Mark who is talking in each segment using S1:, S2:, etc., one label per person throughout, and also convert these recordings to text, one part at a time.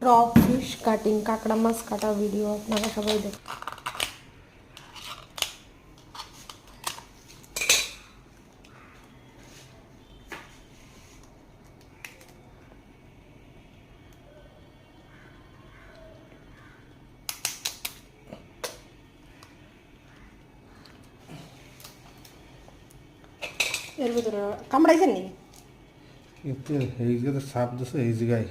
S1: র fish cutting, কাঁকড়া মাছ কাটা ভিডিও আপনারা সবাই দেখ। এর ভিতরে কামড়াইছেন নি?
S2: এতে এই যে সাপ দিছে এই জায়গায়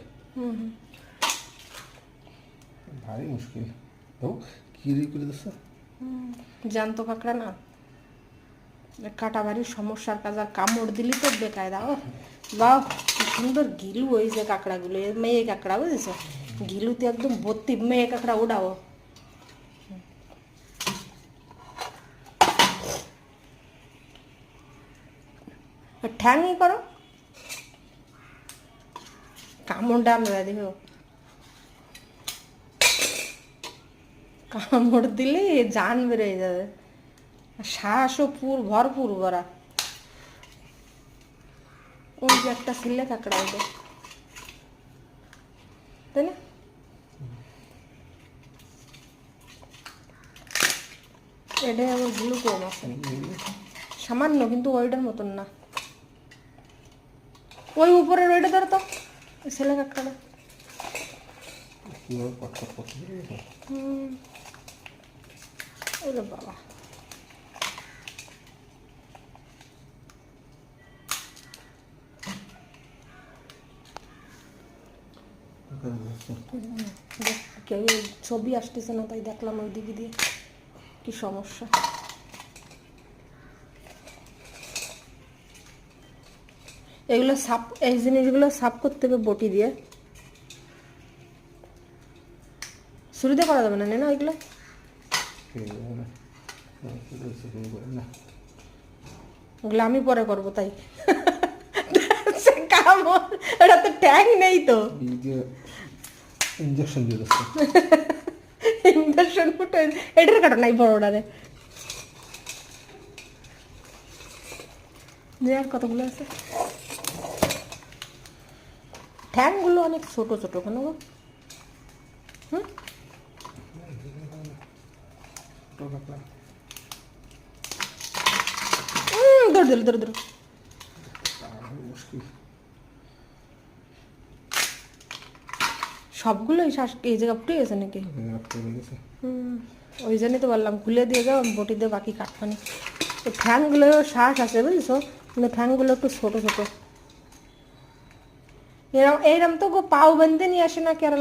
S2: ভারী মুশকিল। তো কি রে করে দিছে?
S1: জ্যান্ত কাঁকড়া না, কাটা বাড়ির সমস্যার কাজ। আর কামড় দিলি তো বেকায়দা। ও বাহ, কি সুন্দর গিলু হয়েছে কাঁকড়াগুলো। মেয়ে কাঁকড়া বুঝেছ, গিলুতে একদম ভর্তি। মেয়ে কাঁকড়া ওড়াও। ঠ্যাংই করো, কামড় ডাল দেখো। কামড় দিলে জান বেরোয় যাবে। শ্বাসও ভরপুর ভরা। ওই যে একটা ছিলে কাঁকড়া ওটা, তাই না? এটাই আবার গুলো কম আছে সামান্য, কিন্তু ওইটার মতন না। ওই উপরের ওইটা ধরো তো, ছেলে কাঁকড়াটা। ওরে বাবা, কেউ ছবি আসতেছে না, তাই দেখলাম ওই দিকে দিয়ে কি সমস্যা। এগুলো সাফ, এই জিনিসগুলো সাফ করতে হবে বটি দিয়ে। ছুরিতে করা যাবে না, না এগুলো। ওগুলো আমি পরে করবো, তাই এটা তো ট্যাং নেই তো।
S2: ইঞ্জেকশন দিয়ে দিচ্ছে।
S1: ইঞ্জেকশন ফুটে এটার কাটা নাই বড়টারে। যে আর কতগুলো আছে, ঠ্যাংগুলো অনেক ছোট ছোট কেন গো? ধর দিল, ধর ধর। সবগুলো এই জায়গা ফুটে গেছে নাকি? ওই জন্যই তো বললাম খুলে দিয়ে যাও, বটি দিয়ে বাকি কাটখানি। ঠ্যাংগুলো শ্বাস আছে বুঝছো, কিন্তু ঠ্যাংগুলো একটু ছোট ছোট। এরম তো পাও বেঁধে নিয়ে আসে না কেরালা।